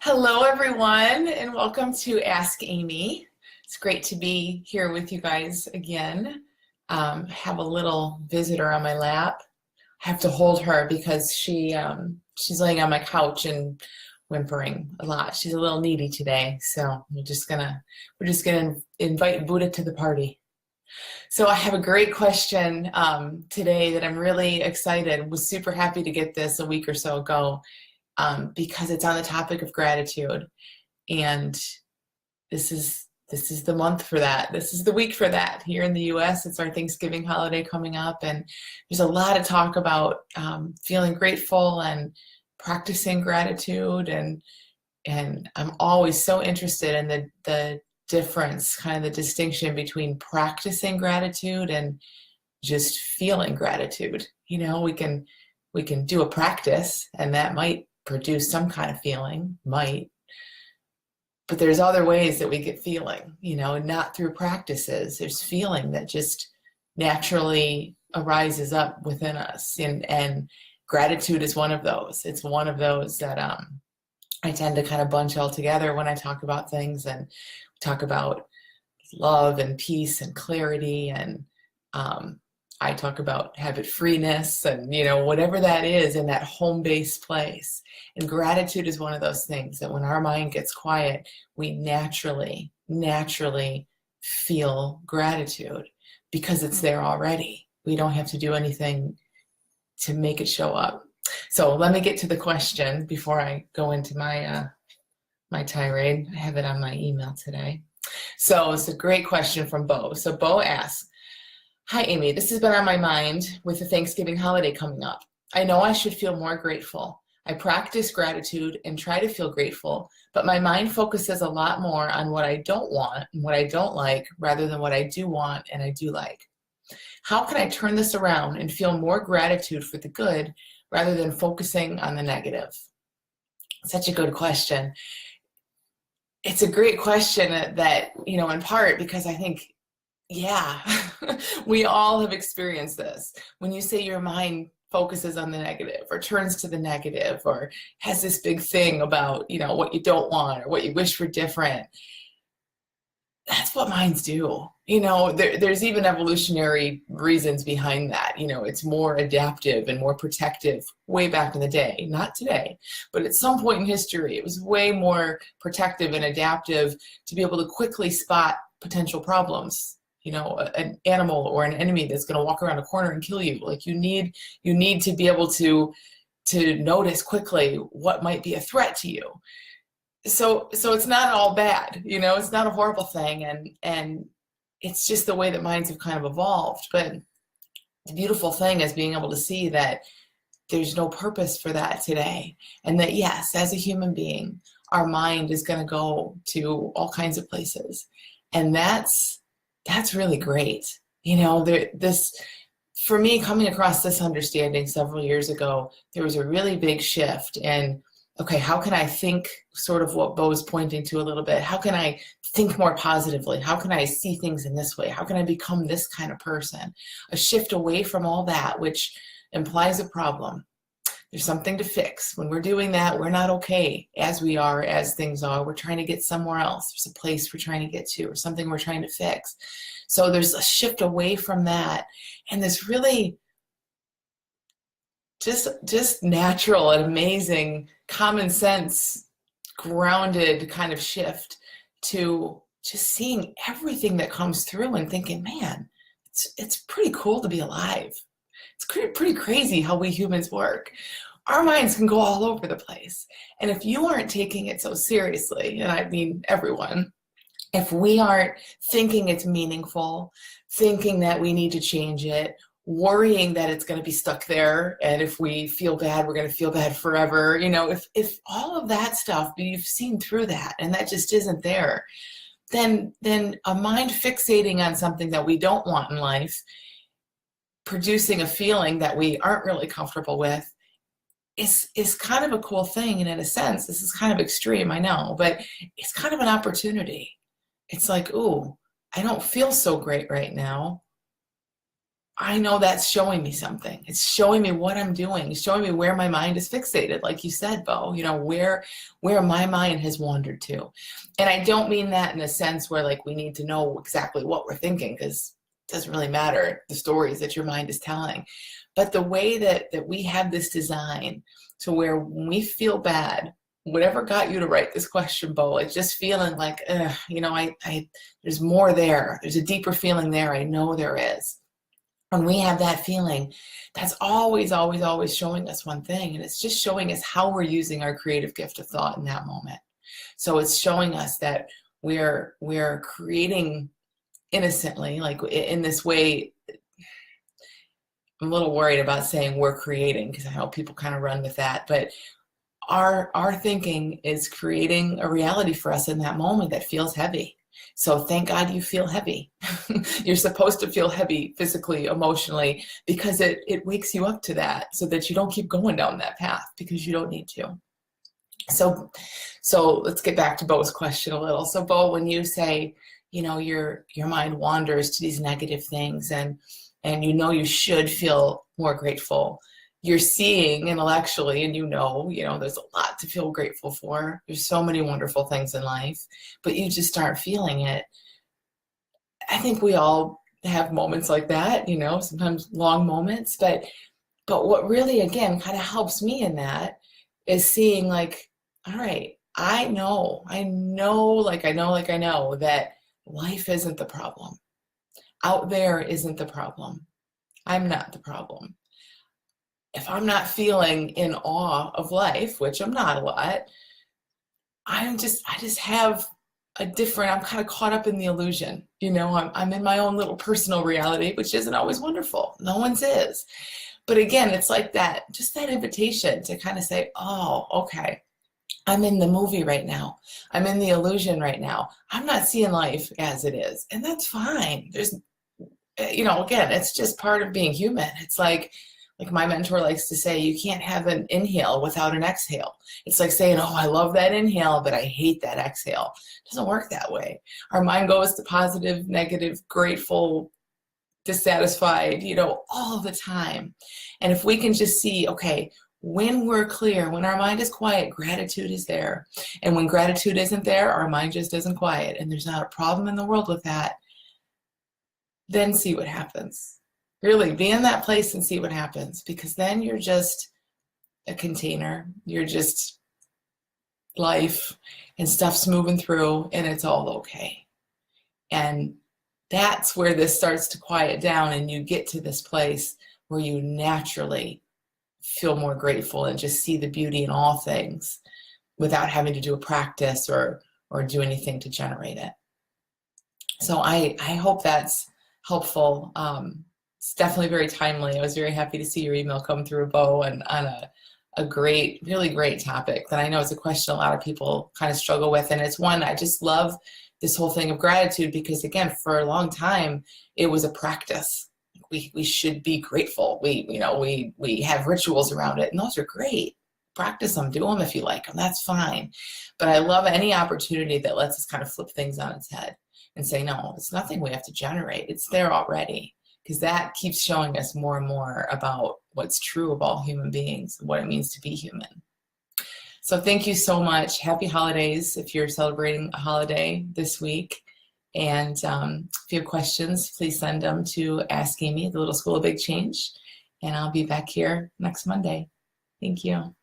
Hello, everyone, and welcome to Ask Amy. It's great to be here with you guys again. I have a little visitor on my lap. I have to hold her because she's laying on my couch and whimpering a lot. She's a little needy today, so we're just gonna invite Buddha to the party. So I have a great question today that I'm really excited. Was super happy to get this a week or so ago. Because it's on the topic of gratitude, and this is the month for that. This is the week for that. Here in the U.S., it's our Thanksgiving holiday coming up, and there's a lot of talk about feeling grateful and practicing gratitude, and I'm always so interested in the difference, kind of the distinction between practicing gratitude and just feeling gratitude. You know, we can do a practice, and that might produce some kind of feeling, but there's other ways that we get feeling, not through practices. There's feeling that just naturally arises up within us, and gratitude is one of those. It's one of those that I tend to kind of bunch all together when I talk about things, and talk about love and peace and clarity, and I talk about habit freeness and, whatever that is in that home-based place. And gratitude is one of those things that when our mind gets quiet, we naturally feel gratitude because it's there already. We don't have to do anything to make it show up. So let me get to the question before I go into my tirade. I have it on my email today. So it's a great question from Bo. So Bo asks, "Hi, Amy. This has been on my mind with the Thanksgiving holiday coming up. I know I should feel more grateful. I practice gratitude and try to feel grateful, but my mind focuses a lot more on what I don't want and what I don't like rather than what I do want and I do like. How can I turn this around and feel more gratitude for the good rather than focusing on the negative?" Such a good question. It's a great question that, in part because I think, yeah, we all have experienced this. When you say your mind focuses on the negative or turns to the negative or has this big thing about, what you don't want or what you wish were different, that's what minds do. There's even evolutionary reasons behind that. It's more adaptive and more protective way back in the day, not today, but at some point in history, it was way more protective and adaptive to be able to quickly spot potential problems. An animal or an enemy that's going to walk around a corner and kill you. Like you need to be able to notice quickly what might be a threat to you. So it's not all bad, it's not a horrible thing, and it's just the way that minds have kind of evolved. But the beautiful thing is being able to see that there's no purpose for that today, and that yes, as a human being, our mind is going to go to all kinds of places, and that's really great. For me, coming across this understanding several years ago, there was a really big shift in, okay, how can I think, sort of what Bo is pointing to a little bit, how can I think more positively? How can I see things in this way? How can I become this kind of person? A shift away from all that, which implies a problem. There's something to fix. When we're doing that, we're not okay as we are, as things are. We're trying to get somewhere else. There's a place we're trying to get to or something we're trying to fix. So there's a shift away from that. And this really just natural and amazing, common sense, grounded kind of shift to just seeing everything that comes through and thinking, man, it's pretty cool to be alive. It's pretty crazy how we humans work. Our minds can go all over the place. And if you aren't taking it so seriously, and I mean everyone, if we aren't thinking it's meaningful, thinking that we need to change it, worrying that it's going to be stuck there, and if we feel bad, we're going to feel bad forever, if all of that stuff, you've seen through that, and that just isn't there, then a mind fixating on something that we don't want in life, producing a feeling that we aren't really comfortable with, is kind of a cool thing. And in a sense, this is kind of extreme, I know, but it's kind of an opportunity. It's like, ooh, I don't feel so great right now. I know that's showing me something. It's showing me what I'm doing. It's showing me where my mind is fixated, like you said, Bo, you know, where my mind has wandered to. And I don't mean that in a sense where like we need to know exactly what we're thinking, because it doesn't really matter, the stories that your mind is telling. But the way that we have this design to where when we feel bad, whatever got you to write this question, Bo, it's just feeling like, you know, I there's more there. There's a deeper feeling there. I know there is. When we have that feeling, that's always, always, always showing us one thing, and it's just showing us how we're using our creative gift of thought in that moment. So it's showing us that we're creating innocently, like in this way. I'm a little worried about saying we're creating, because I know people kind of run with that, but our thinking is creating a reality for us in that moment that feels heavy. So thank God you feel heavy. You're supposed to feel heavy physically, emotionally, because it wakes you up to that, so that you don't keep going down that path, because you don't need to. So let's get back to Bo's question a little. So Bo, when you say, you know, your mind wanders to these negative things, and you know you should feel more grateful, you're seeing intellectually, and you know there's a lot to feel grateful for. There's so many wonderful things in life, but you just aren't feeling it. I think we all have moments like that, you know, sometimes long moments, but what really, again, kind of helps me in that is seeing like, all right, I know that life isn't the problem. Out there isn't the problem. I'm not the problem. If I'm not feeling in awe of life, which I'm not a lot, I just have a different, I'm kind of caught up in the illusion. You know, I'm in my own little personal reality, which isn't always wonderful. No one's is. But again, it's like that, just that invitation to kind of say, oh, okay, I'm in the movie right now. I'm in the illusion right now. I'm not seeing life as it is. And that's fine. There's, you know, again, it's just part of being human. It's like my mentor likes to say, you can't have an inhale without an exhale. It's like saying, oh, I love that inhale, but I hate that exhale. It doesn't work that way. Our mind goes to positive, negative, grateful, dissatisfied, you know, all the time. And if we can just see, okay, when we're clear, when our mind is quiet, gratitude is there. And when gratitude isn't there, our mind just isn't quiet. And there's not a problem in the world with that. Then see what happens. Really be in that place and see what happens, because then you're just a container. You're just life, and stuff's moving through, and it's all okay. And that's where this starts to quiet down, and you get to this place where you naturally feel more grateful and just see the beauty in all things without having to do a practice or do anything to generate it. So I hope that's helpful. It's definitely very timely. I was very happy to see your email come through, Bo, and on a great, really great topic that I know is a question a lot of people kind of struggle with. And it's one, I just love this whole thing of gratitude, because again, for a long time, it was a practice. We should be grateful. We have rituals around it, and those are great. Practice them, do them if you like them, that's fine. But I love any opportunity that lets us kind of flip things on its head and say, no, it's nothing we have to generate. It's there already. Because that keeps showing us more and more about what's true of all human beings, what it means to be human. So thank you so much. Happy holidays if you're celebrating a holiday this week. And if you have questions, please send them to AskAmy, the Little School of Big Change. And I'll be back here next Monday. Thank you.